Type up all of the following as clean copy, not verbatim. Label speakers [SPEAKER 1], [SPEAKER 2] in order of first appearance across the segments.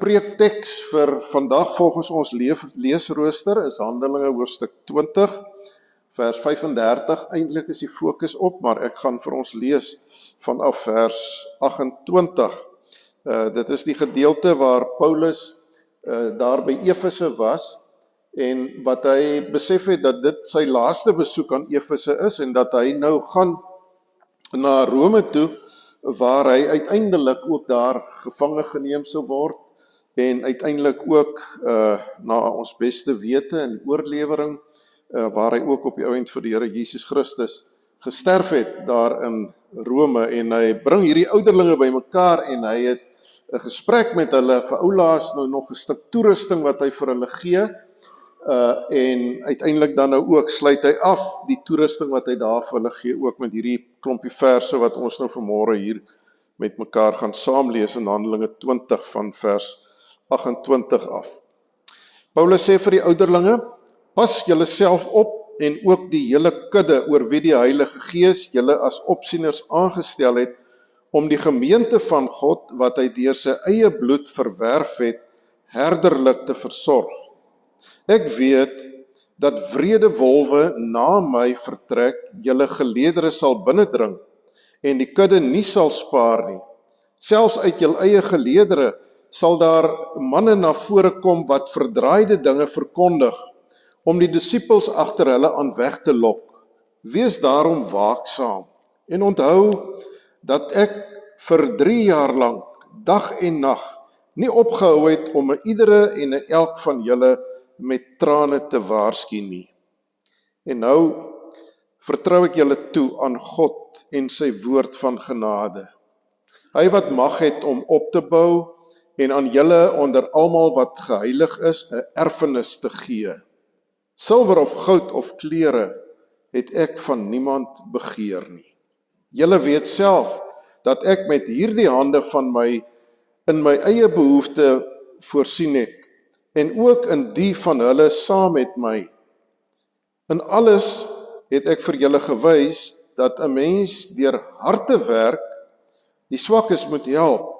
[SPEAKER 1] preekteks vir vandag volgens ons leesrooster is Handelinge hoofstuk 20, vers 35. Eintlik is die fokus op, maar ek gaan vir ons lees vanaf vers 28. Dit is die gedeelte waar Paulus daar by Efese was en wat hy besef het dat dit sy laaste besoek aan Efese is en dat hy nou gaan na Rome toe, waar hy uiteindelik ook daar gevange geneem sou word en uiteindelik ook na ons beste wete in oorlewering waar hy ook op die ouend vir die Here Jesus Christus gesterf het daar in Rome, en hy bring hierdie ouderlinge bymekaar en hy het 'n gesprek met hulle. Vir oulaas nou nog 'n stuk toerusting wat hy vir hulle gee, en uiteindelik dan nou ook sluit hy af die toerusting wat hy daar vir hulle gee, ook met hierdie klompie verse wat ons nou vanmôre hier met mekaar gaan saamlees in Handelinge 20 van vers 28 af. Paulus sê vir die ouderlinge: pas julle self op en ook die hele kudde oor wie die Heilige Gees julle as opsieners aangestel het om die gemeente van God wat hy deur sy eie bloed verwerf het, herderlik te versorg. Ek weet dat wrede wolwe na my vertrek julle geleedere sal binnendring en die kudde nie sal spaar nie. Selfs uit julle eie geleedere sal daar manne na vore kom wat verdraaide dinge verkondig om die disippels agter hulle aan weg te lok. Wees daarom waaksaam en onthou dat ek vir 3 jaar lank dag en nag nie opgehou het om 'n iedere en 'n elk van julle met trane te waarsku nie. En nou vertrou ek julle toe aan God en sy woord van genade. Hy wat mag het om op te bou en aan julle onder almal wat geheilig is 'n erfenis te gee. Silwer of goud of klere het ek van niemand begeer nie. Julle weet self dat ek met hierdie hande van my in my eie behoefte voorsien het en ook in die van hulle saam met my. In alles het ek vir julle gewys dat 'n mens deur harde werk die swakkes moet help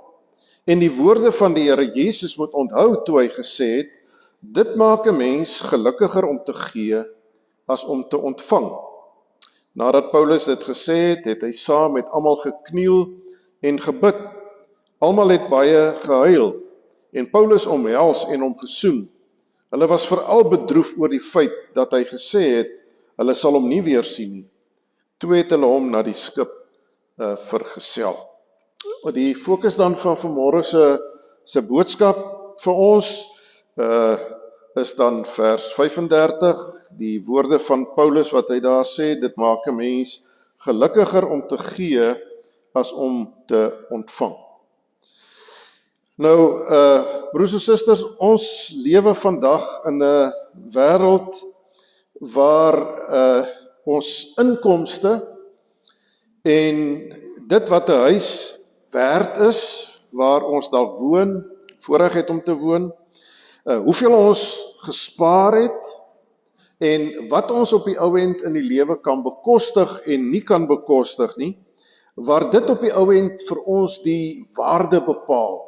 [SPEAKER 1] en die woorde van die Here Jesus moet onthou toe hy gesê het: dit maak 'n mens gelukkiger om te gee as om te ontvang. Nadat Paulus dit gesê het, het hy saam met almal gekniel en gebid. Almal het baie gehuil en Paulus omhels en hom gesoen. Hulle was veral bedroef oor die feit dat hy gesê het, hulle sal hom nie weer sien nie. Toe het hulle hom na die skip vergesel. Die fokus dan van vanmôre se boodskap vir ons is dan vers 35, die woorde van Paulus wat hy daar sê, dit maak 'n mens gelukkiger om te gee as om te ontvang. Nou, broers en susters, ons lewe vandag in 'n wêreld waar ons inkomste en dit wat 'n huis werd is, waar ons dalk woon, voorreg het om te woon, hoeveel ons gespaar het en wat ons op die ou end in die lewe kan bekostig en nie kan bekostig nie, waar dit op die ou end vir ons die waarde bepaal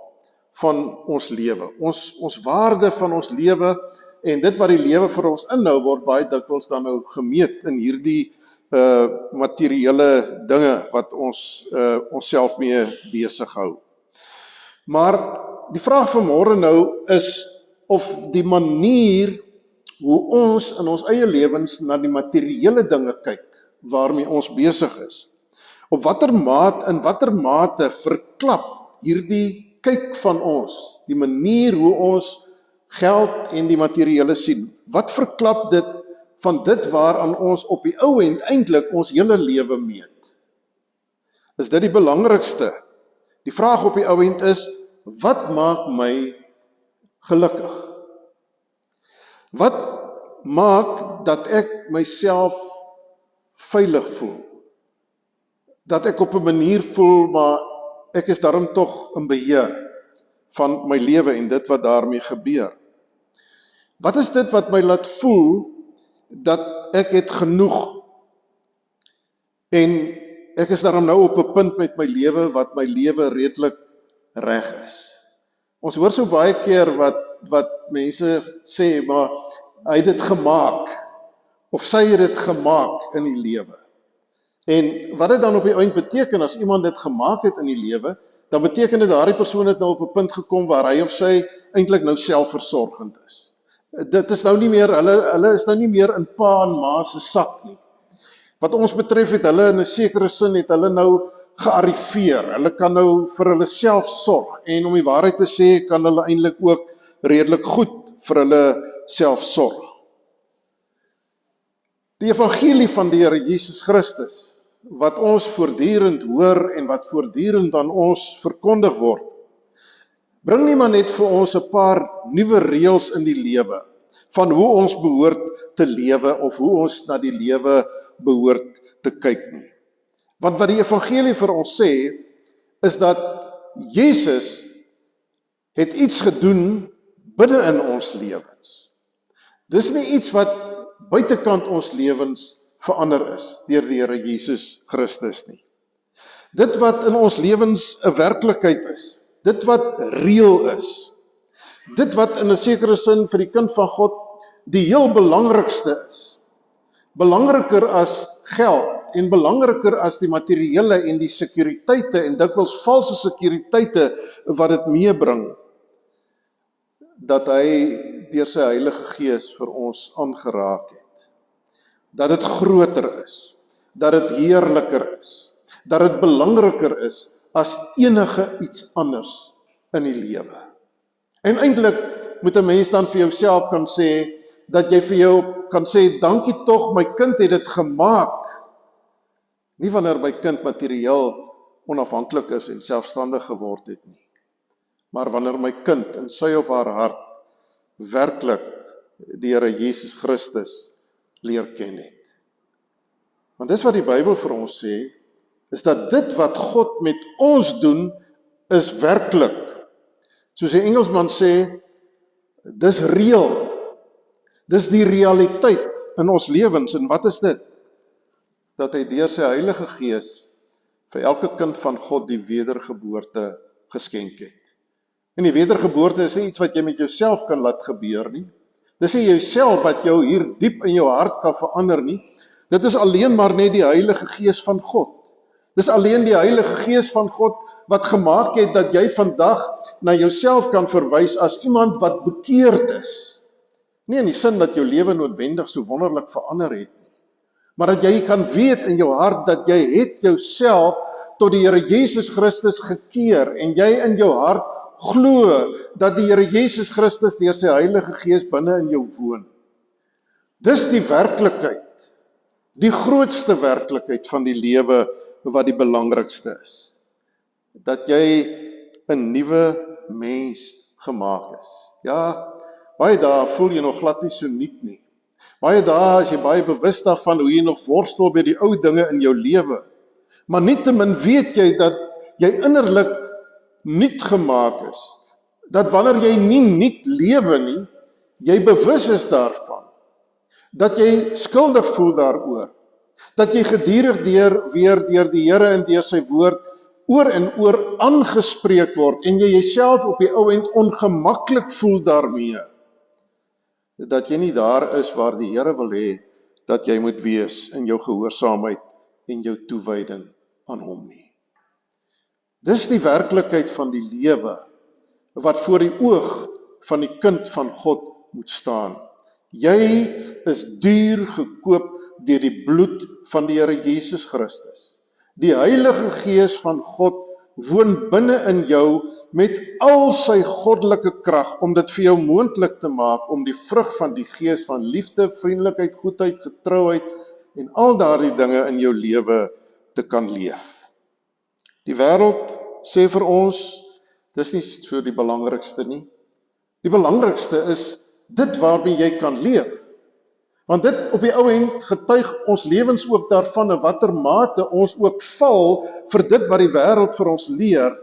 [SPEAKER 1] van ons lewe. Ons waarde van ons lewe en dit wat die lewe vir ons inhou word baie dikwels dan nou gemeet in hierdie materiële dinge wat ons onsself mee besig hou. Maar die vraag vanmôre nou is of die manier hoe ons in ons eie lewens na die materiële dinge kyk waarmee ons besig is, in watter mate verklap hierdie kyk van ons, die manier hoe ons geld en die materiële sien, wat verklap dit van dit waaraan ons op die ou end eintlik ons hele lewe meet? Is dit die belangrikste? Die vraag op die ou end is, wat maak my gelukkig? Wat maak dat ek myself veilig voel? Dat ek op 'n manier voel, maar ek is daarom tog in beheer van my lewe en dit wat daarmee gebeur. Wat is dit wat my laat voel dat ek het genoeg en ek is daarom nou op 'n punt met my lewe wat my lewe redelik reg is? Ons hoor so baie keer wat mense sê, maar hy het dit gemaak, of sy het dit gemaak in die lewe. En wat dit dan op die eind beteken, as iemand dit gemaak het in die lewe, dan beteken dit daardie persoon het nou op 'n punt gekom waar hy of sy eintlik nou selfversorgend is. Dit is nou nie meer, hulle is nou nie meer in pa en ma se sak nie. Wat ons betref het hulle in 'n sekere sin het hulle nou gearriveer. Hulle kan nou vir hulle self sorg en om die waarheid te sê kan hulle eintlik ook redelik goed vir hulle self sorg. Die evangelie van die Here Jesus Christus, wat ons voortdurend hoor en wat voortdurend aan ons verkondig word, bring nie maar net vir ons 'n paar nuwe reëls in die lewe van hoe ons behoort te lewe of hoe ons na die lewe behoort te kyk nie. Want wat die evangelie vir ons sê, is dat Jesus het iets gedoen binne in ons lewens. Dis nie iets wat buitekant ons lewens verander is deur die Here Jesus Christus nie. Dit wat in ons lewens 'n werklikheid is, dit wat reël is, dit wat in 'n sekere sin vir die kind van God die heel belangrikste is, belangriker as geld en belangriker as die materiële en die sekuriteite en dikwels valse sekuriteite wat dit meebring, dat hy deur sy Heilige Gees vir ons aangeraak het. Dat dit groter is, dat dit heerliker is, dat dit belangriker is as enige iets anders in die lewe. En eintlik moet 'n mens dan vir jouself kan sê, dat jy vir jou kan sê, dankie tog, my kind het dit gemaak. Nie wanneer my kind materieel onafhanklik is en selfstandig geword het nie, maar wanneer my kind in sy of haar hart werklik die Here Jesus Christus leer ken het. Want dis wat die Bybel vir ons sê, is dat dit wat God met ons doen, is werklik. Soos die Engelsman sê, dis reël. Dis die realiteit in ons lewens. En wat is dit? Dat hy deur sy Heilige Gees vir elke kind van God die wedergeboorte geskenk het. En die wedergeboorte is nie iets wat jy met jouself kan laat gebeur nie. Dis nie jouself wat jou hier diep in jou hart kan verander nie. Dit is alleen maar net die Heilige Gees van God. Dis alleen die Heilige Gees van God wat gemaak het dat jy vandag na jouself kan verwys as iemand wat bekeerd is. Nie in die sin dat jou lewe noodwendig so wonderlik verander het nie, maar dat jy kan weet in jou hart dat jy het jouself tot die Here Jesus Christus gekeer en jy in jou hart glo dat die Here Jesus Christus deur sy Heilige Gees binne in jou woon. Dis die werklikheid, die grootste werklikheid van die lewe wat die belangrikste is. Dat jy 'n nuwe mens gemaak is. Ja, baie dae voel jy nog glad nie so nuut nie. Baie dae is jy baie bewus daarvan hoe jy nog worstel by die ou dinge in jou lewe. Maar nietemin weet jy dat jy innerlik nuut gemaak is. Dat wanneer jy nie nuut lewe nie, jy bewus is daarvan. Dat jy skuldig voel daaroor. Dat jy gedurig weer deur die Here en deur sy woord oor en oor aangespreek word en jy jouself op die ou end ongemaklik voel daarmee. Dat jy nie daar is waar die Here wil hê dat jy moet wees in jou gehoorsaamheid en jou toewyding aan hom nie. Dis die werklikheid van die lewe wat voor die oog van die kind van God moet staan. Jy is duur gekoop deur die bloed van die Here Jesus Christus. Die Heilige Gees van God woon binne in jou met al sy goddelike krag om dit vir jou moontlik te maak om die vrug van die Gees van liefde, vriendelikheid, goedheid, getrouheid en al daardie dinge in jou lewe te kan leef. Die wêreld sê vir ons, dis nie so die belangrikste nie. Die belangrikste is dit waarmee jy kan leef. Want dit op die ou end getuig ons lewens ook daarvan in watter mate ons ook val vir dit wat die wêreld vir ons leer,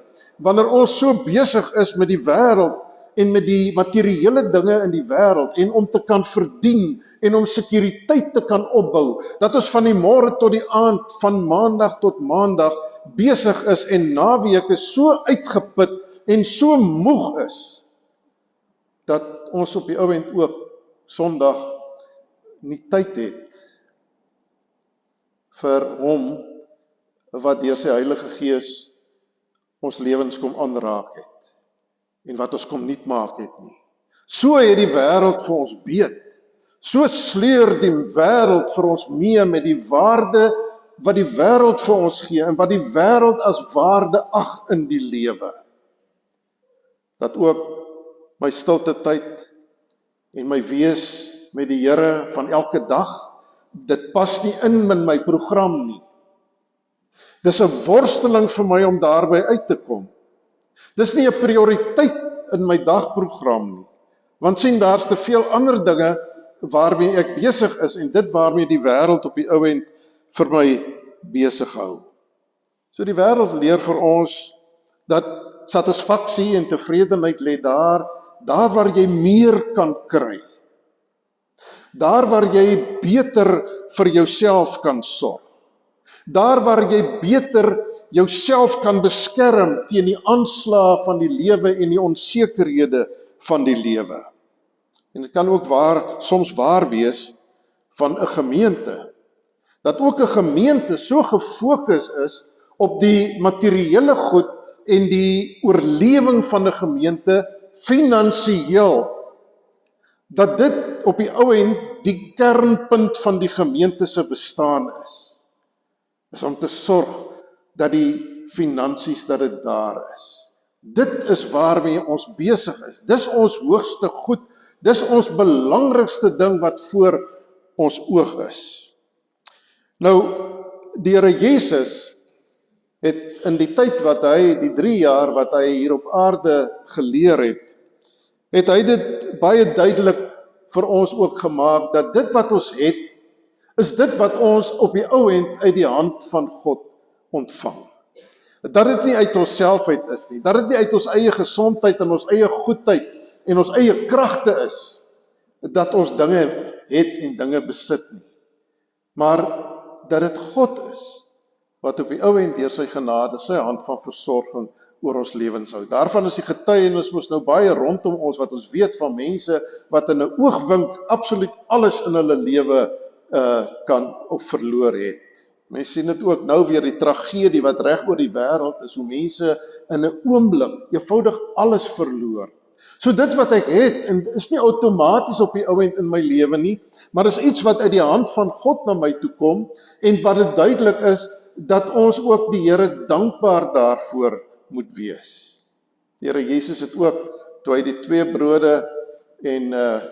[SPEAKER 1] wanneer ons so besig is met die wêreld en met die materiële dinge in die wêreld en om te kan verdien en om sekuriteit te kan opbou, dat ons van die môre tot die aand, van maandag tot maandag besig is en naweke so uitgeput en so moeg is, dat ons op die ou end ook Sondag nie tyd het vir hom wat deur sy Heilige Gees ons lewens kom aanraak het en wat ons kom nuut maak het nie. So het die wêreld vir ons beet. So sleur die wêreld vir ons mee met die waarde wat die wêreld vir ons gee en wat die wêreld as waarde ag in die lewe. Dat ook my stilte tyd en my wees met die Here van elke dag, dit pas nie in my program nie. Dis 'n worsteling vir my om daarby uit te kom. Dis nie 'n prioriteit in my dagprogram nie. Want sien, daar's te veel ander dinge waarmee ek besig is en dit waarmee die wêreld op die ou end vir my besig hou. So die wêreld leer vir ons dat satisfaksie en tevredenheid lê daar waar jy meer kan kry. Daar waar jy beter vir jouself kan sorg. Daar waar jy beter jouself kan beskerm teen die aanslae van die lewe en die onsekerhede van die lewe. En dit kan ook soms waar wees van 'n gemeente. Dat ook 'n gemeente so gefokus is op die materiële goed en die oorlewing van 'n gemeente finansiëel, dat dit op die ou end die kernpunt van die gemeente se bestaan is om te sorg dat die finansies dat dit daar is. Dit is waarmee ons besig is. Dis ons hoogste goed. Dis ons belangrikste ding wat voor ons oog is. Nou, die Here Jesus het in die tyd wat hy, die 3 jaar wat hy hier op aarde geleer het hy dit baie duidelik vir ons ook gemaak, dat dit wat ons het, is dit wat ons op die ou end uit die hand van God ontvang. Dat dit nie uit onsself uit is nie, dat dit nie uit ons eie gesondheid en ons eie goedheid en ons eie kragte is, dat ons dinge het en dinge besit nie. Maar dat dit God is, wat op die ou end deur sy genade, sy hand van versorging oor ons lewens hou. Daarvan is die getuienis mos nou baie rondom ons, wat ons weet van mense, wat in 'n oogwink absoluut alles in hulle lewe kan of verloor het. Mense sien dit ook nou weer, die tragedie wat reg oor die wêreld is, hoe mense in 'n oomblik eenvoudig alles verloor. So dit wat ek het, en is nie outomaties op die ou end in my lewe nie, maar is iets wat uit die hand van God na my toe kom, en wat dit duidelik is, dat ons ook die Here dankbaar daarvoor moet wees. Die Here Jesus het ook, toe hy die 2 brode en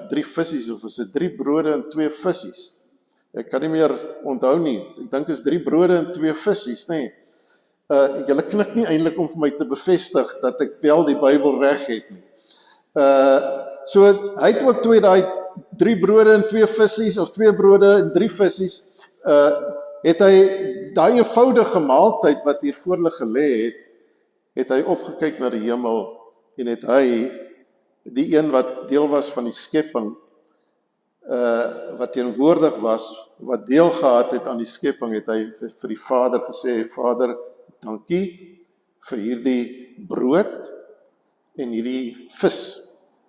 [SPEAKER 1] 3 visse, of is dit 3 brode en 2 visse? Ek kan nie meer onthou nie, ek dink is 3 brode en 2 visse, nee. Julle knik nie eintlik om vir my te bevestig, dat ek wel die Bybel reg het nie. So hy het ook toe daai 3 brode en 2 visse, of 2 brode en 3 visse, het hy daai eenvoudige maaltyd wat hier voor hulle gelê het hy opgekyk na die hemel en het hy die een wat deel was van die skepping, wat teenwoordig was, wat deel gehad het aan die skepping, het hy vir die Vader gesê, Vader, dankie vir hierdie brood en hierdie vis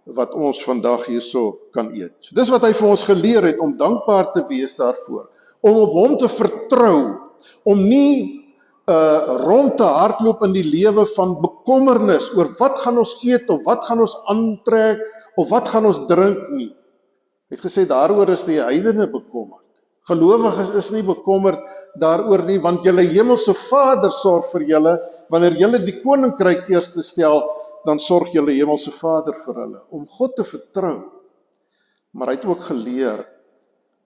[SPEAKER 1] wat ons vandag hierso kan eet. So dis wat hy vir ons geleer het, om dankbaar te wees daarvoor, om op hom te vertrou, om nie rond te hardloop in die lewe van bekommernis oor wat gaan ons eet, of wat gaan ons aantrek, of wat gaan ons drink nie. Hy het gesê, daaroor is die heidene bekommerd. Gelowiges is nie bekommerd daaroor nie, want julle hemelse Vader sorg vir julle. Wanneer julle die koninkryk eers stel, dan sorg julle hemelse Vader vir hulle, om God te vertrou. Maar hy het ook geleer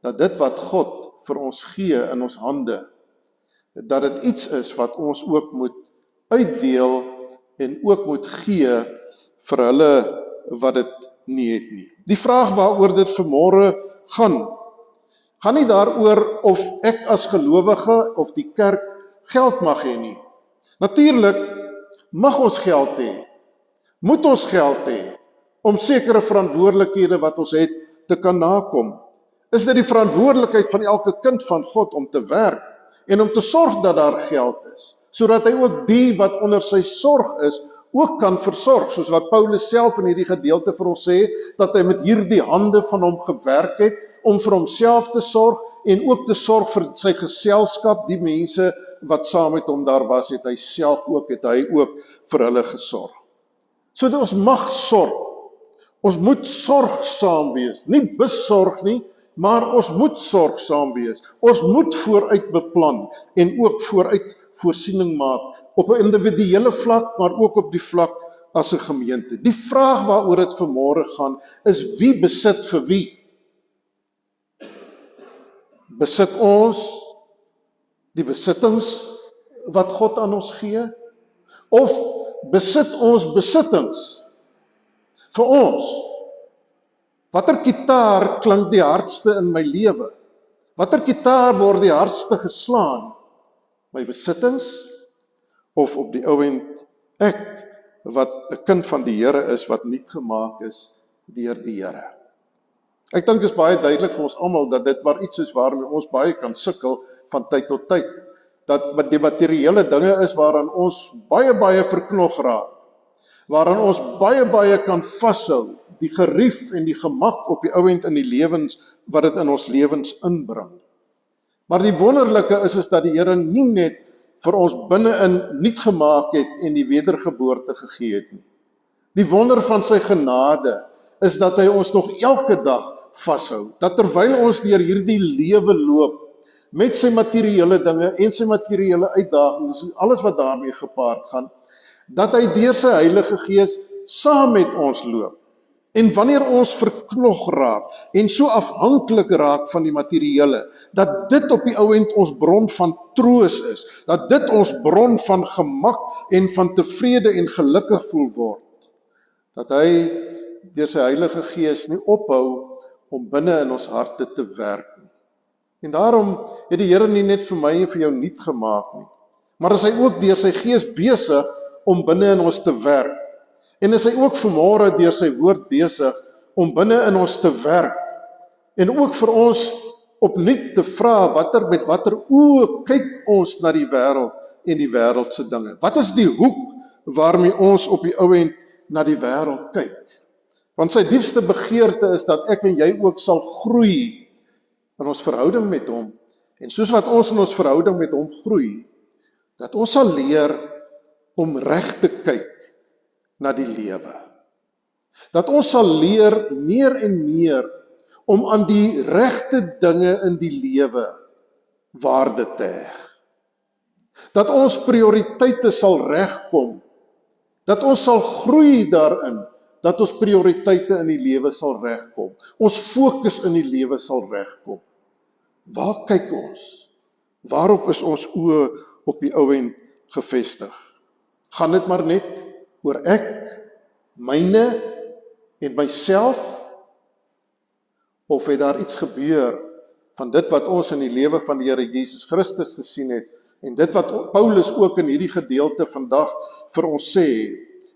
[SPEAKER 1] dat dit wat God vir ons gee in ons hande, dat dit iets is wat ons ook moet uitdeel en ook moet gee vir hulle wat dit nie het nie. Die vraag waaroor dit vanmôre gaan nie daaroor of ek as gelowige of die kerk geld mag hê nie. Natuurlik mag ons geld hê, moet ons geld hê, om sekere verantwoordelikhede wat ons het te kan nakom. Is dit die verantwoordelikheid van elke kind van God om te werk en om te sorg dat daar geld is, sodat hy ook die wat onder sy sorg is, ook kan versorg, soos wat Paulus self in hierdie gedeelte vir ons sê, dat hy met hierdie hande van hom gewerk het, om vir homself te sorg, en ook te sorg vir sy geselskap, die mense wat saam met hom daar was, het hy ook vir hulle gesorg. So ons mag sorg. Ons moet sorgsaam wees, nie besorg nie, maar ons moet sorgsaam wees. Ons moet vooruit beplan en ook vooruit voorsiening maak op 'n individuele vlak, maar ook op die vlak as 'n gemeente. Die vraag waaroor dit vanmôre gaan is wie besit vir wie? Besit ons die besittings wat God aan ons gee? Of besit ons besittings vir ons? Watter gitaar klink die hardste in my lewe? Watter gitaar word die hardste geslaan? My besittings of op die ouend ek wat 'n kind van die Here is, wat nuut gemaak is deur die Here? Ek dink dit is baie duidelik vir ons almal dat dit maar iets is waarmee ons baie kan sukkel van tyd tot tyd. Dat die materiële dinge is waaraan ons baie verknog raak. Waaraan ons baie kan vashou, die gerief en die gemak op die ouend in die lewens, wat dit in ons lewens inbring. Maar die wonderlike is dat die Here nie net vir ons binne-in nuut gemaak het en die wedergeboorte gegee het nie. Die wonder van sy genade is dat hy ons nog elke dag vashou, dat terwyl ons deur hierdie lewe loop, met sy materiële dinge en sy materiële uitdagings en alles wat daarmee gepaard gaan, dat hy deur sy Heilige Gees saam met ons loop. En wanneer ons verknog raak en so afhanklik raak van die materiële, dat dit op die ouend ons bron van troos is, dat dit ons bron van gemak en van tevrede en gelukkig voel word, dat hy deur sy Heilige Gees nie ophou om binne in ons harte te werk nie. En daarom het die Here nie net vir my en vir jou nuut gemaak nie, maar is hy ook deur sy Gees besig om binne in ons te werk. En is hy ook vanmôre deur sy woord besig om binne in ons te werk. En ook vir ons opnuut te vra met watter oë kyk ons na die wêreld en die wêreldse dinge. Wat is die hoek waarmee ons op die ouend na die wêreld kyk? Want sy diepste begeerte is dat ek en jy ook sal groei in ons verhouding met hom. En soos wat ons in ons verhouding met hom groei, dat ons sal leer om reg te kyk na die lewe. Dat ons sal leer meer en meer om aan die regte dinge in die lewe waarde te heg. Dat ons prioriteite sal regkom. Dat ons sal groei daarin, dat ons prioriteite in die lewe sal regkom. Ons fokus in die lewe sal regkom. Waar kyk ons? Waarop is ons oë op die ouend gefestig? Gaan dit maar net oor ek, myne en myself? Of het daar iets gebeur van dit wat ons in die lewe van die Here Jesus Christus gesien het, en dit wat Paulus ook in hierdie gedeelte vandag vir ons sê,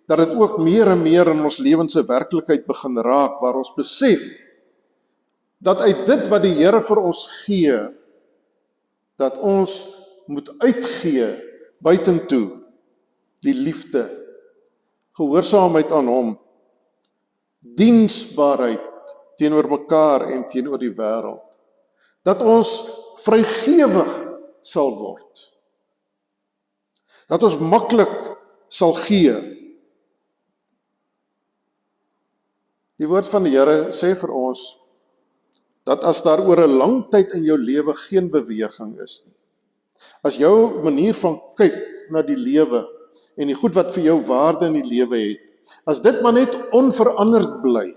[SPEAKER 1] dat dit ook meer en meer in ons lewens 'n werklikheid begin raak, waar ons besef, dat uit dit wat die Here vir ons gee, dat ons moet uitgee buitentoe, die liefde, gehoorsaamheid aan hom, diensbaarheid teenoor mekaar en teenoor die wêreld, dat ons vrygewig sal word, dat ons maklik sal gee. Die woord van die Here sê vir ons, dat as daar oor 'n lang tyd in jou lewe geen beweging is nie, as jou manier van kyk na die lewe en die goed wat vir jou waarde in die lewe het, as dit maar net onveranderd bly,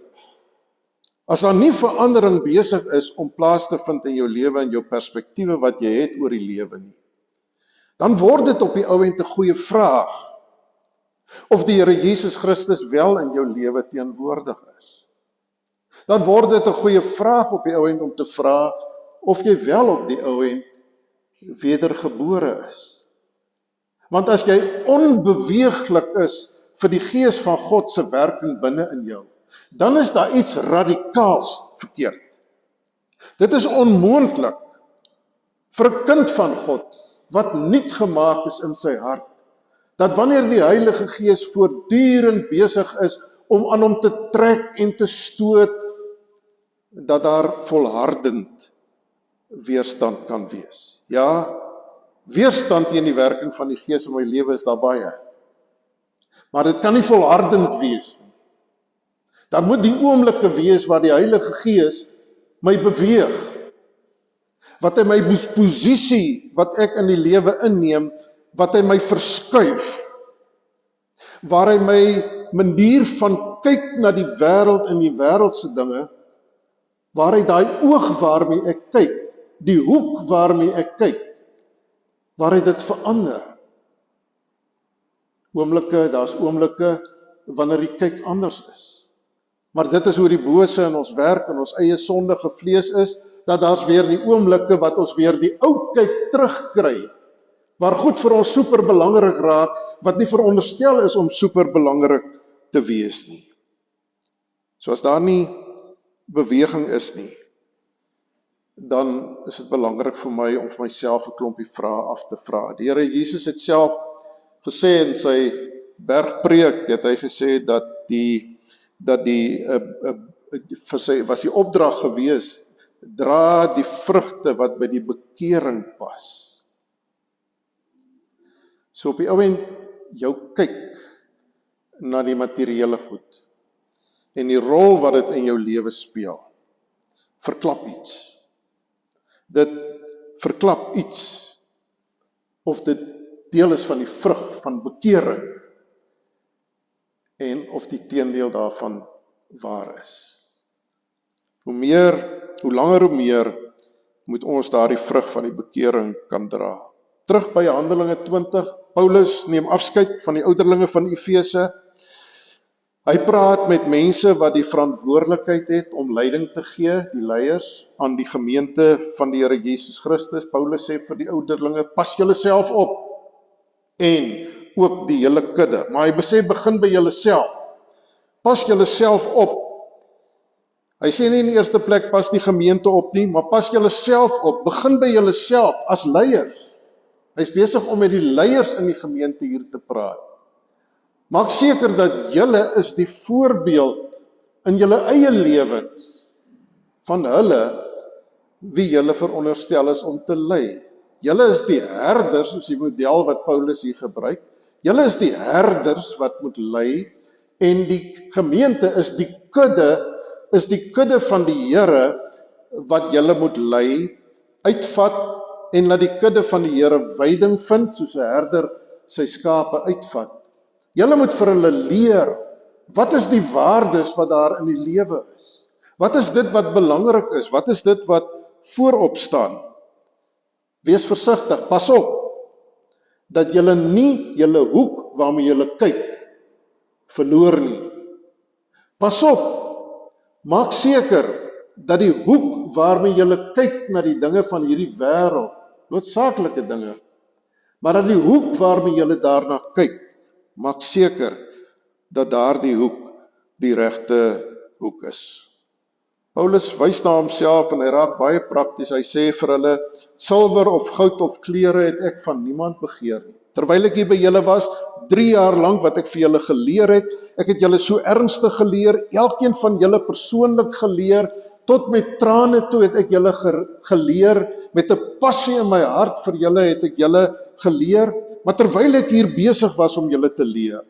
[SPEAKER 1] as daar nie verandering besig is om plaas te vind in jou lewe en jou perspektiewe wat jy het oor die lewe nie, dan word dit op die ouend 'n goeie vraag, of die Here Jesus Christus wel in jou lewe teenwoordig is. Dan word dit 'n goeie vraag op die ouend om te vra, of jy wel op die ouend wedergebore is. Want as jy onbeweeglik is vir die Gees van God se werking binne in jou, dan is daar iets radikaals verkeerd. Dit is onmoontlik vir 'n kind van God, wat nuut gemaak is in sy hart, dat wanneer die Heilige Gees voortdurend besig is om aan hom te trek en te stoot, dat daar volhardend weerstand kan wees. Ja, weerstand teen die werking van die Gees in my lewe is daar baie. Maar dit kan nie volhardend wees nie. Daar moet die oomblikke wees waar die Heilige Gees my beweeg, wat hy my posisie, wat ek in die lewe inneem, wat hy my verskuif, waar hy my manier van kyk na die wêreld en die wêreldse dinge, waar hy daai oog waarmee ek kyk, die hoek waarmee ek kyk, waar hy dit verander. Daar's oomblikke wanneer die kyk anders is. Maar dit is hoe die bose in ons werk, in ons eie sondige vlees is, dat daar's weer die oomblikke wat ons weer die ou kyk terugkry, waar goed vir ons super belangrik raak, wat nie veronderstel is om super belangrik te wees nie. So as daar nie beweging is nie, dan is dit belangrik vir my om vir myself 'n klompie vrae af te vra. Die Here Jesus het self gesê in sy bergpreek, het hy gesê dat was die opdrag gewees, dra die vrugte wat by die bekering pas. So op die ou end, jou kyk na die materiële goed en die rol wat dit in jou lewe speel, verklap iets. Dit verklap iets, of dit deel is van die vrug van bekering, en of die teendeel daarvan waar is. Hoe langer hoe meer moet ons daardie vrug van die bekering kan dra. Terug by Handelinge 20, Paulus neem afskeid van die ouderlinge van Efese. Hy praat met mense wat die verantwoordelikheid het om leiding te gee, die leiers, aan die gemeente van die Here Jesus Christus. Paulus sê vir die ouderlinge, pas julle self op, en ook die hele kudde. Maar hy sê, begin by julle self. Pas julle self op. Hy sê nie in die eerste plek, pas die gemeente op nie, maar pas julle self op. Begin by julle self, as leiers. Hy is besig om met die leiers in die gemeente hier te praat. Maak seker dat julle is die voorbeeld in julle eie lewens van hulle wie julle veronderstel is om te lei. Julle is die herders, soos die model wat Paulus hier gebruik. Julle is die herders wat moet lei, en die gemeente is die kudde van die Here wat julle moet lei, uitvat, en laat die kudde van die Here veiding vind, soos 'n herder sy skape uitvat. Julle moet vir hulle leer, wat is die waardes wat daar in die lewe is? Wat is dit wat belangrik is? Wat is dit wat voorop staan? Wees versigtig, pas op, dat julle nie julle hoek waarmee julle kyk, verloor nie. Pas op, maak seker, dat die hoek waarmee julle kyk na die dinge van hierdie wêreld, noodsaaklike dinge, maar dat die hoek waarmee julle daarna kyk, maak seker dat daardie hoek die regte hoek is. Paulus wys na homself en hy raak baie prakties. Hy sê vir hulle, silwer of goud of klere het ek van niemand begeer nie. Terwyl ek hier by julle was, 3 jaar lank wat ek vir julle geleer het, ek het julle so ernstig geleer, elkeen van julle persoonlik geleer, tot met trane toe het ek julle geleer, met 'n passie in my hart vir julle het ek julle geleer, maar terwyl ek hier besig was om julle te leer,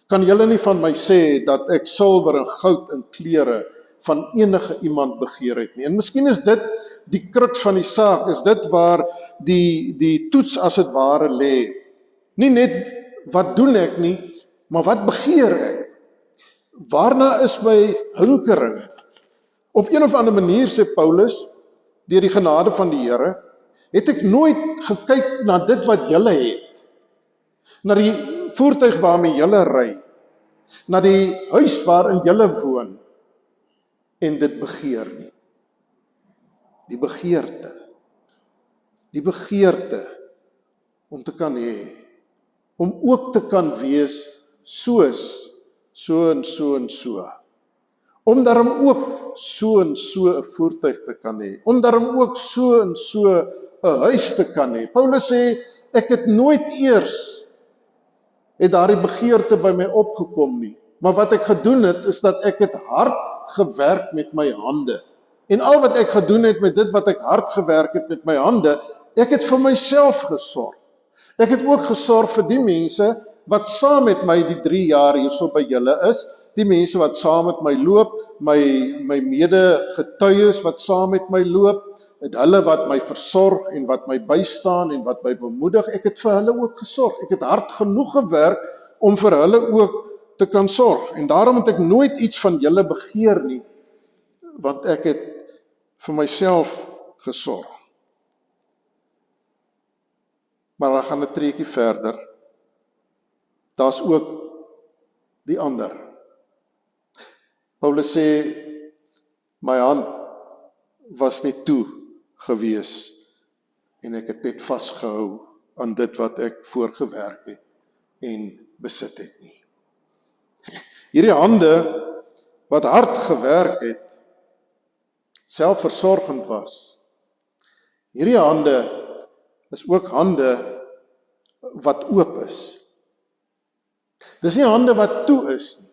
[SPEAKER 1] kan julle nie van my sê dat ek silwer en goud en klere van enige iemand begeer het nie. En miskien is dit die kruks van die saak, is dit waar die toets as het ware lê. Nie net wat doen ek nie, maar wat begeer ek? Waarna is my hinkering? Op een of ander manier, sê Paulus, deur die genade van die Here, het ek nooit gekyk na dit wat julle het, na die voertuig waarmee julle ry, na die huis waarin julle woon, en dit begeer nie. Die begeerte om te kan hê, om ook te kan wees soos, so en so en so. Om daarom ook so en so 'n voertuig te kan hê, om daarom ook so en so 'n huis te kan hê. Paulus sê, ek het nooit eers het daardie begeerte by my opgekom nie. Maar wat ek gedoen het, is dat ek het hard gewerk met my hande. En al wat ek gedoen het met dit wat ek hard gewerk het met my hande, ek het vir myself gesorg. Ek het ook gesorg vir die mense wat saam met my die 3 jaar hierso by julle is, die mense wat saam met my loop, my mede-getuies wat saam met my loop, het hulle wat my versorg en wat my bystaan en wat my bemoedig, ek het vir hulle ook gesorg. Ek het hard genoeg gewerk om vir hulle ook te kan sorg. En daarom het ek nooit iets van julle begeer nie, want ek het vir myself gesorg. Maar dan gaan 'n treukie verder. Daar's ook die ander. Paulus sê, my hand was nie toe gewees en ek het net vasgehou aan dit wat ek voorgewerk het en besit het nie. Hierdie hande wat hard gewerk het, selfversorgend was. Hierdie hande is ook hande wat oop is. Dis nie hande wat toe is nie.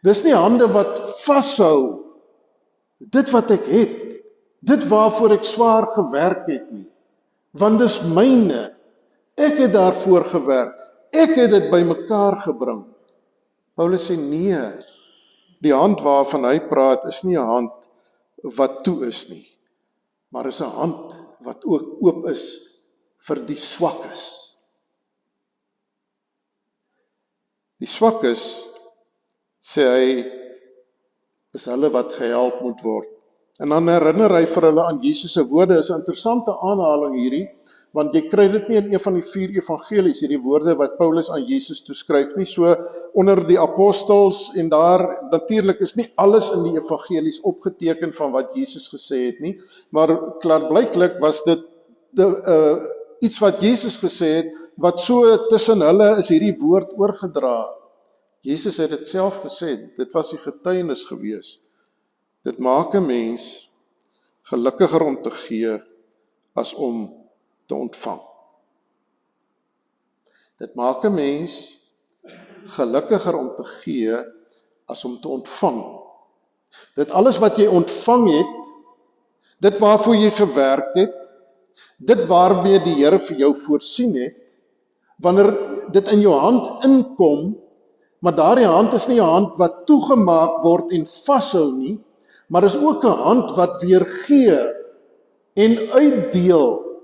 [SPEAKER 1] Dis nie hande wat vashou dit wat ek het, dit waarvoor ek swaar gewerk het nie. Want dis myne. Ek het daarvoor gewerk. Ek het dit bymekaar gebring. Paulus sê nee, die hand waarvan hy praat is nie 'n hand wat toe is nie, maar is 'n hand wat ook oop is vir die swakkes. Die swakkes, sê hy, is hulle wat gehelp moet word. En dan herinner hy vir hulle aan Jesus se woorde. Is 'n interessante aanhaling hierdie, want jy kry dit nie in een van die 4 evangelies, hierdie woorde wat Paulus aan Jesus toeskryf nie. So onder die apostels en daar, natuurlik is nie alles in die evangelies opgeteken van wat Jesus gesê het nie, maar klaarblyklik was dit iets wat Jesus gesê het, wat so tussen hulle is hierdie woord oorgedra. Jesus het dit self gesê, dit was die getuienis gewees. Dit maak 'n mens gelukkiger om te gee as om te ontvang. Dit maak 'n mens gelukkiger om te gee as om te ontvang. Dit alles wat jy ontvang het, dit waarvoor jy gewerk het, dit waarmee die Here vir jou voorsien het, wanneer dit in jou hand inkom, maar daardie hand is nie 'n hand wat toegemaak word en vashou nie, maar is ook 'n hand wat weer gee en uitdeel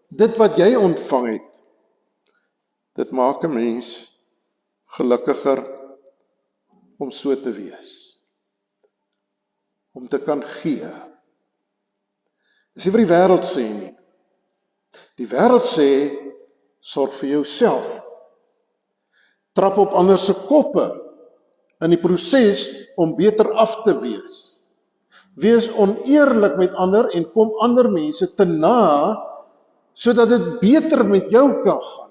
[SPEAKER 1] dit wat jy ontvang het. Dit maak 'n mens gelukkiger om so te wees. Om te kan gee. Dis nie wat die wêreld sê nie. Die wêreld sê, sorg vir jouself. Trap op ander se koppe in die proses om beter af te wees. Wees oneerlik met ander en kom ander mense te na, sodat dit beter met jou kan gaan.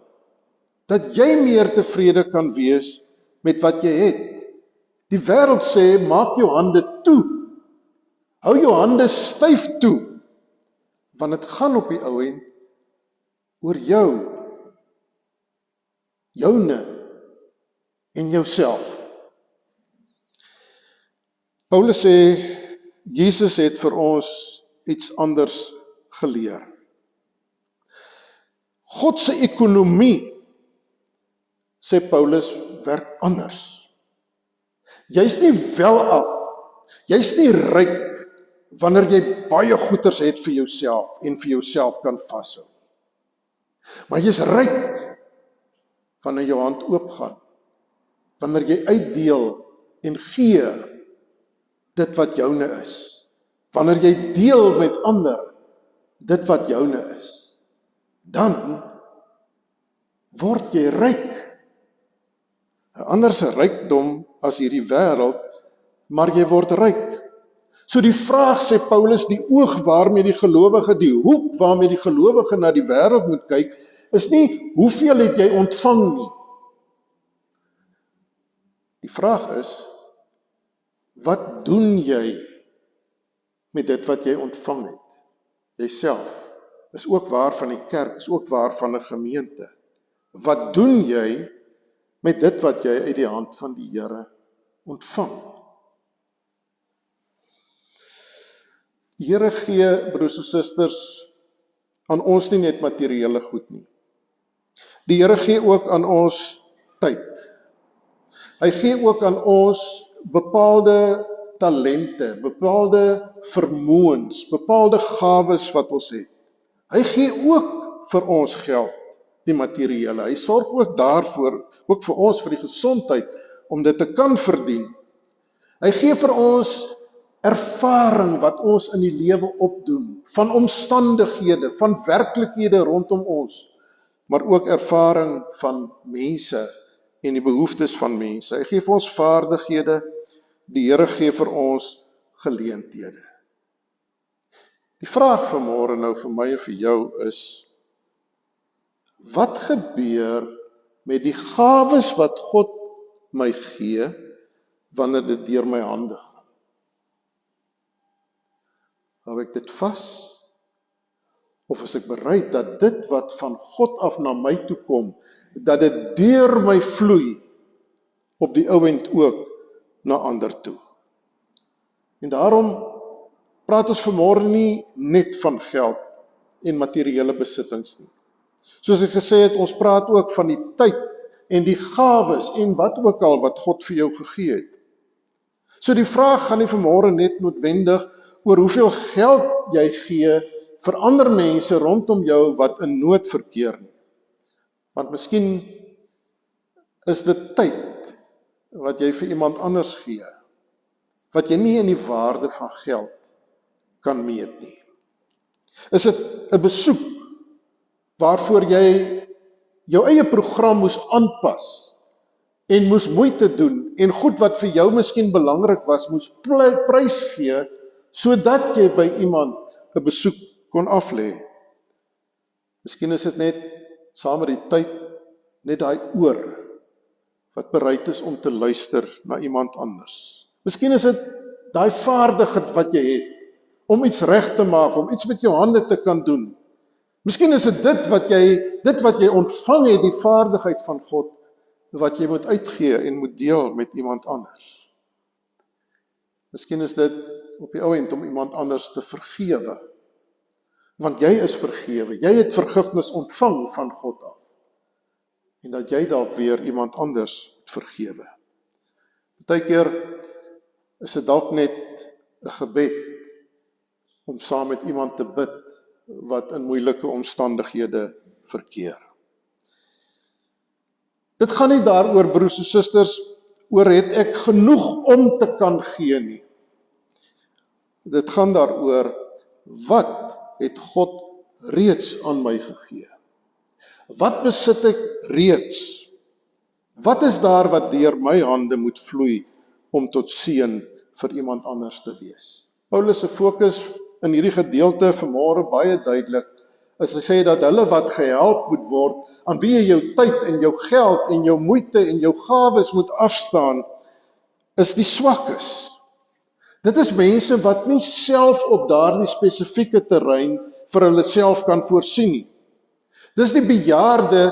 [SPEAKER 1] Dat jy meer tevrede kan wees met wat jy het. Die wêreld sê, maak jou hande toe. Hou jou hande styf toe. Want dit gaan op die ou end oor jou. Joune en jouself. Paulus sê, Jesus het vir ons iets anders geleer. God se ekonomie, sê Paulus, werk anders. Jy's nie welaf, jy's nie ryk wanneer jy baie goeders het vir jouself en vir jouself kan vashou. Maar jy's ryk wanneer jou hand oopgaan, wanneer jy uitdeel en gee dit wat joune is. Wanneer jy deel met ander dit wat joune is, dan word jy ryk. 'n Ander se rykdom as hierdie wêreld, maar jy word ryk. So die vraag, sê Paulus, die oog waarmee die gelowige, die hoek waarmee die gelowige na die wêreld moet kyk, is nie hoeveel het jy ontvang nie. Die vraag is, wat doen jy met dit wat jy ontvang het? Jyself. Is ook waar van die kerk, is ook waar van 'n gemeente. Wat doen jy met dit wat jy uit die hand van die Here ontvang. Die Here gee, broers en susters, aan ons nie net materiële goed nie. Die Here gee ook aan ons tyd. Hy gee ook aan ons bepaalde talente, bepaalde vermoëns, bepaalde gawes wat ons het. Hy gee ook vir ons geld, die materiële. Hy sorg ook daarvoor, ook vir ons, vir die gesondheid, om dit te kan verdien. Hy gee vir ons ervaring wat ons in die lewe opdoen, van omstandighede, van werklikhede rondom ons, maar ook ervaring van mense en die behoeftes van mense. Hy gee vir ons vaardighede, die Here gee vir ons geleenthede. Die vraag vanmôre nou vir my en vir jou is, wat gebeur met die gawes wat God my gee, wanneer dit deur my hande gaan? Hou ek dit vas? Of is ek bereid dat dit wat van God af na my toe kom, dat dit deur my vloei, op die ou end ook na ander toe? En daarom praat ons vanmôre nie net van geld en materiële besittings nie. Soos ek gesê het, ons praat ook van die tyd en die gawes en wat ook al wat God vir jou gegee het. So die vraag gaan nie vanmôre net noodwendig oor hoeveel geld jy gee vir ander mense rondom jou wat in nood verkeer nie. Want miskien is dit tyd wat jy vir iemand anders gee, wat jy nie in die waarde van geld kan meet nie. Is dit 'n besoek waarvoor jy jou eie program moes aanpas en moes moeite doen en goed wat vir jou miskien belangrik was, moes prys gee sodat jy by iemand 'n besoek kon aflê? Miskien is dit net saam met die tyd net daai oor wat bereid is om te luister na iemand anders. Miskien is dit daai vaardigheid wat jy het om iets reg te maak, om iets met jou hande te kan doen. Miskien is dit wat jy ontvang het, die vaardigheid van God, wat jy moet uitgee en moet deel met iemand anders. Miskien is dit op die ou end om iemand anders te vergewe, want jy is vergewe, jy het vergifnis ontvang van God af, en dat jy dalk weer iemand anders vergewe. Partykeer is dit dalk net 'n gebed om saam met iemand te bid wat in moeilike omstandighede verkeer. Dit gaan nie daaroor, broers en susters, oor het ek genoeg om te kan gee nie. Dit gaan daaroor, wat het God reeds aan my gegee? Wat besit ek reeds? Wat is daar wat deur my hande moet vloei om tot seën vir iemand anders te wees? Paulus se fokus in hierdie gedeelte vanmôre baie duidelik is hy sê dat hulle wat gehelp moet word, aan wie jy jou tyd en jou geld en jou moeite en jou gawes moet afstaan, is die swakkes. Dit is mense wat nie self op daardie spesifieke terrein vir hulle self kan voorsien nie. Dis die bejaarde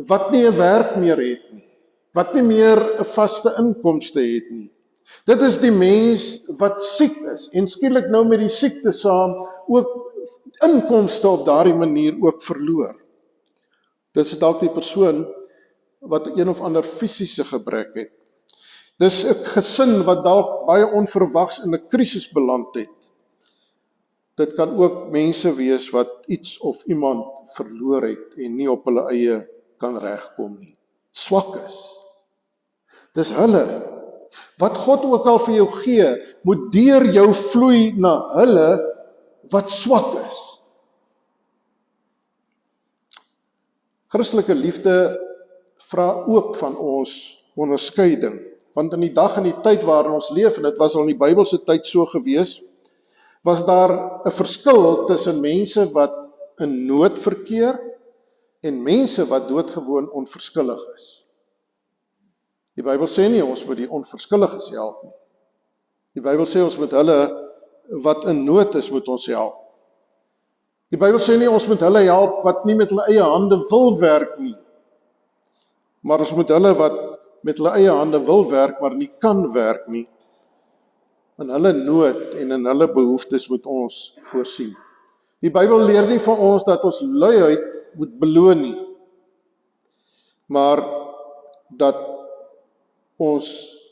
[SPEAKER 1] wat nie 'n werk meer het nie, wat nie meer 'n vaste inkomste het nie. Dit is die mens wat siek is en skielik nou met die siekte saam ook inkomste op daardie manier ook verloor. Dis dalk die persoon wat een of ander fisiese gebrek het. Dis 'n gesin wat dalk baie onverwags in 'n krisis beland het. Dit kan ook mense wees wat iets of iemand verloor het en nie op hulle eie kan regkom nie. Swak is. Dis hulle. Wat God ook al vir jou gee, moet deur jou vloei na hulle wat swak is. Christelike liefde vra ook van ons onderskeiding, want in die dag en die tyd waarin ons leef, en dit was al in die Bybelse tyd so gewees, was daar 'n verskil tussen mense wat in nood verkeer en mense wat doodgewoon onverskillig is. Die Bybel sê nie ons moet die onverskilliges help nie. Die Bybel sê ons moet hulle wat in nood is, moet ons help. Die Bybel sê nie ons moet hulle help wat nie met hulle eie hande wil werk nie. maar ons moet hulle wat met hulle eie hande wil werk, maar nie kan werk nie, in hulle nood en in hulle behoeftes moet ons voorsien. Die Bybel leer nie vir ons dat ons luiheid moet beloon nie, maar dat ons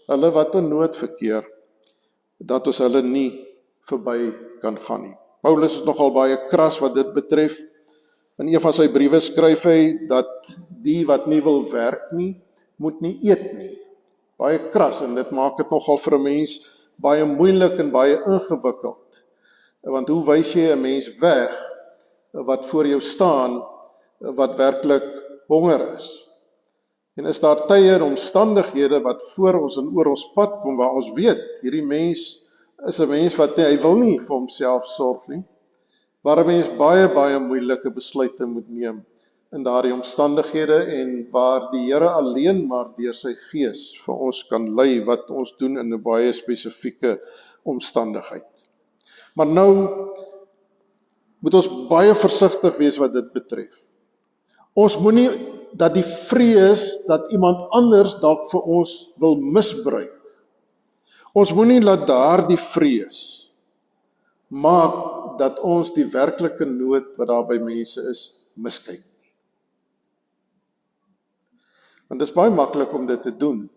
[SPEAKER 1] hulle wat in nood verkeer, dat ons hulle nie verby kan gaan nie. Paulus is nogal baie kras wat dit betref. In een van sy briewe skryf hy dat die wat nie wil werk nie, moet nie eet nie. Baie kras, en dit maak dit nogal vir 'n mens baie moeilik en baie ingewikkeld. Want hoe wys jy 'n mens weg wat voor jou staan, wat werklik honger is? En is daar tye en omstandighede wat voor ons en oor ons pad kom, waar ons weet, hierdie mens is 'n mens wat hy wil nie vir homself sorg nie, waar 'n mens baie moeilike besluite moet neem in daardie omstandighede, en waar die Here alleen maar deur sy Gees vir ons kan lei wat ons doen in 'n baie spesifieke omstandigheid. Maar nou moet ons baie versigtig wees wat dit betref. Ons moenie dat die vrees dat iemand anders dalk vir ons wil misbruik. Ons moenie laat daardie vrees maak dat ons die werklike nood wat daar by mense is, miskyk. Want dit is baie maklik om dit te doen.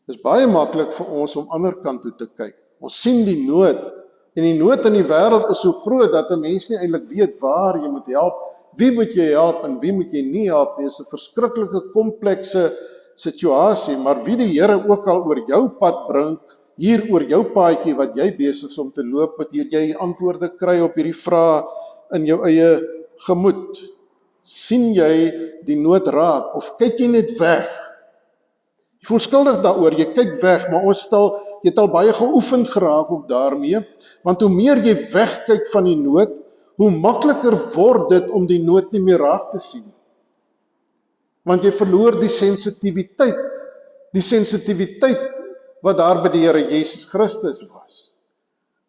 [SPEAKER 1] Dit is baie maklik vir ons om ander kant toe te kyk. Ons sien die nood, en die nood in die wêreld is so groot dat 'n mens nie eintlik weet waar jy moet help, wie moet jy help en wie moet jy nie help nie. Dit is 'n verskriklike komplekse situasie, maar wie die Here ook al oor jou pad bring, hier oor jou paadjie wat jy besig is om te loop, moet jy antwoorde kry op hierdie vrae in jou eie gemoed. Sien jy die nood raak, of kyk jy net weg? Jy voel skuldig daaroor, jy kyk weg, maar jy het al baie geoefend geraak ook daarmee, want hoe meer jy wegkyk van die nood, hoe makliker word dit om die nood nie meer raak te sien. Want jy verloor die sensitiwiteit wat daar by die Here Jesus Christus was.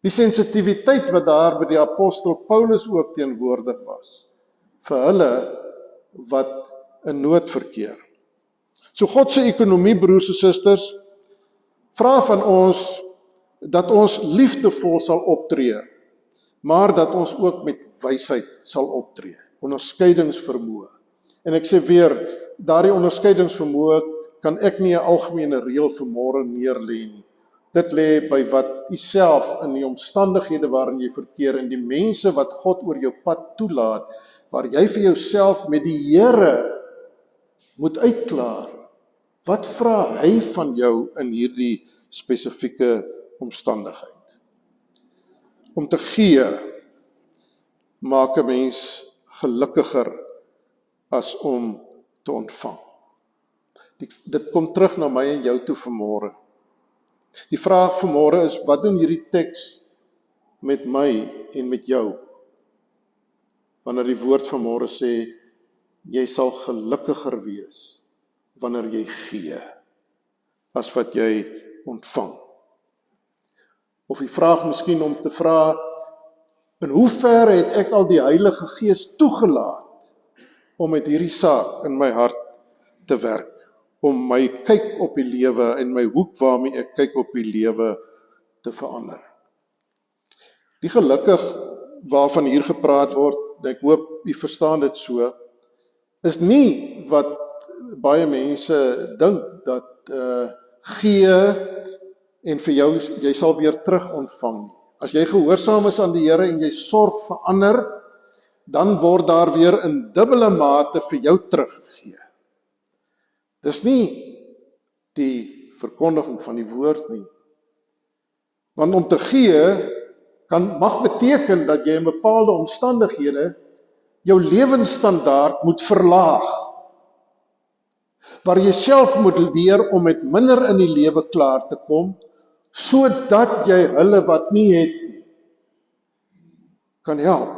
[SPEAKER 1] Die sensitiwiteit wat daar by die apostel Paulus ook teenwoordig was, vir hulle wat in nood verkeer. So God se ekonomie, broers en susters, vra van ons dat ons liefdevol sal optree, maar dat ons ook met wysheid sal optree, onderskeidingsvermoë. En ek sê weer, daardie onderskeidingsvermoë kan ek nie 'n algemene reël vir môre neerlê nie. Dit lê by wat u self in die omstandighede waarin jy verkeer en die mense wat God oor jou pad toelaat, waar jy vir jouself met die Here moet uitklaar. Wat vra hy van jou in hierdie spesifieke omstandigheid? Om te gee maak 'n mens gelukkiger as om te ontvang. Dit kom terug na my en jou toe vanmôre. Die vraag vanmôre is, wat doen hierdie teks met my en met jou? Wanneer die woord vanmôre sê, jy sal gelukkiger wees wanneer jy gee, as wat jy ontvang. Of die vraag miskien om te vra, in hoeverre het ek al die Heilige Gees toegelaat om met hierdie saak in my hart te werk, om my kyk op die lewe en my hoek waarmee ek kyk op die lewe te verander. Die gelukkig waarvan hier gepraat word, ek hoop u verstaan dit so, is nie wat baie mense dink, dat gee en vir jou, jy sal weer terug ontvang. As jy gehoorsaam is aan die Here en jy sorg vir ander, dan word daar weer in dubbele mate vir jou teruggegee. Dis nie die verkondiging van die woord nie. Want om te gee mag beteken dat jy in bepaalde omstandighede jou lewensstandaard moet verlaag, waar jy self moet leer om met minder in die lewe klaar te kom, sodat jy hulle wat nie het nie, kan help.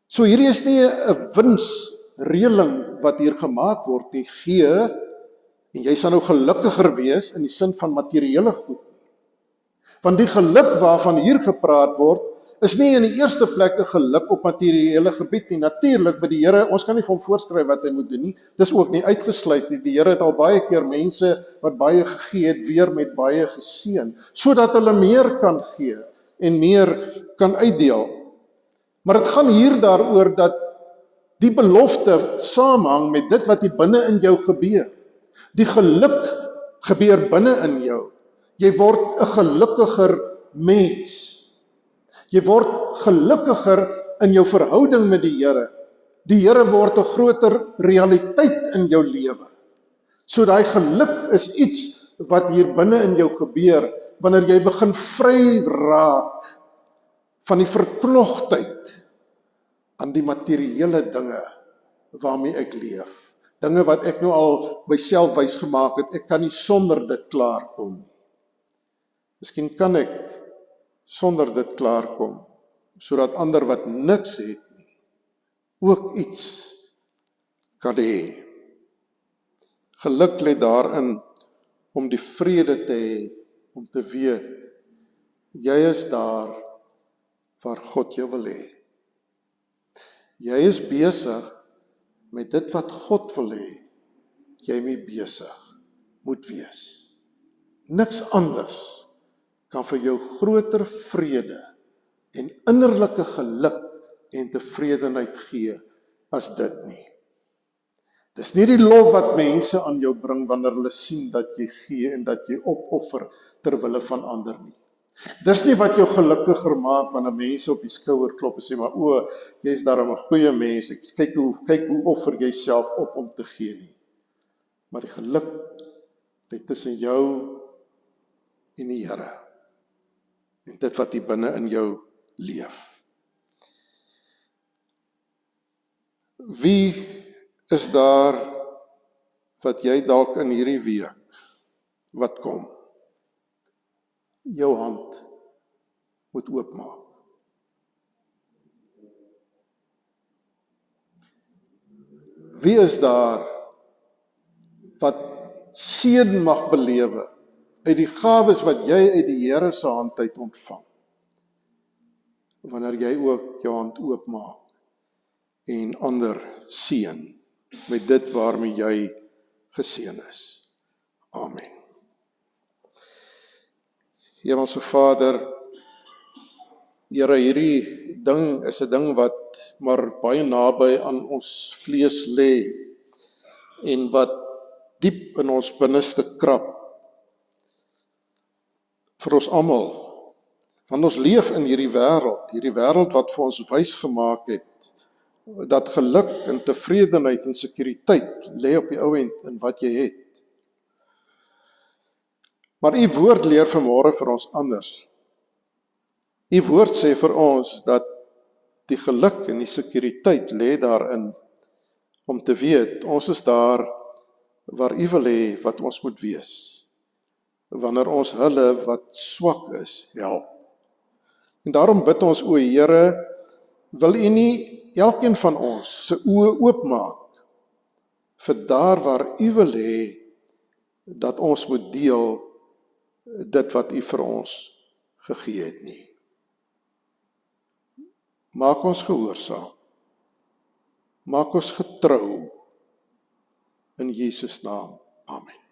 [SPEAKER 1] So hierdie is nie 'n winsreëling wat hier gemaak word nie, gee, en jy sal nou gelukkiger wees in die sin van materiële goed. Want die geluk waarvan hier gepraat word, is nie in die eerste plek 'n geluk op materiële gebied nie. Natuurlik by die Here, ons kan nie vir hom voorskryf wat hy moet doen nie. Dis ook nie uitgesluit nie. Die Here het al baie keer mense wat baie gegee het, weer met baie geseën, sodat hulle meer kan gee en meer kan uitdeel. Maar dit gaan hier daaroor dat die belofte saamhang met dit wat hier binne in jou gebeur. Die geluk gebeur binne in jou. Jy word 'n gelukkiger mens. Jy word gelukkiger in jou verhouding met die Here. Die Here word 'n groter realiteit in jou lewe. So daai geluk is iets wat hier binne in jou gebeur, wanneer jy begin vry raak van die verknogtheid aan die materiële dinge waarmee ek leef. Dinge wat ek nou al myself wys gemaak het, ek kan nie sonder dit klaarkom nie. Miskien kan ek sonder dit klaarkom, sodat ander wat niks het nie, ook iets kan hê. Geluk lê daarin om die vrede te hê, om te weet, jy is daar waar God jou wil hê. Jy is besig met dit wat God wil hê, jy mee besig moet wees. Niks anders kan vir jou groter vrede en innerlike geluk en tevredenheid gee as dit nie. Dis nie die lof wat mense aan jou bring wanneer hulle sien dat jy gee en dat jy opoffer ter wille van ander nie. Dis nie wat jou gelukkiger maak wanneer mense op die skouer klop en sê, maar o, jy's daarom 'n goeie mens, kyk hoe offer jy self op om te gee nie. Maar die geluk lê tussen jou en die Here. En dit wat hier binne in jou leef. Wie is daar wat jy dalk in hierdie week wat kom? Jou hand moet oopmaak. Wie is daar wat seën mag belewe uit die gawes wat jy uit die Here se hand uit ontvang? Wanneer jy ook jou hand oopmaak en ander seën met dit waarmee jy geseën is. Amen. Hemelse Vader, Here, hierdie ding is 'n ding wat maar baie naby aan ons vlees lê en wat diep in ons binneste krap vir ons almal. Want ons leef in hierdie wêreld wat vir ons wys gemaak het dat geluk en tevredenheid en sekuriteit lê op die ou end in wat jy het. Maar u woord leer vanmôre vir ons anders. U woord sê vir ons dat die geluk en die sekuriteit lê daarin om te weet, ons is daar waar u wil hê wat ons moet wees. Wanneer ons hulle wat swak is, help. En daarom bid ons, o Here, wil u nie elkeen van ons se oë oopmaak vir daar waar u wil hê dat ons moet deel dit wat u vir ons gegee het nie. Maak ons gehoorsaam. Maak ons getrou. In Jesus naam. Amen.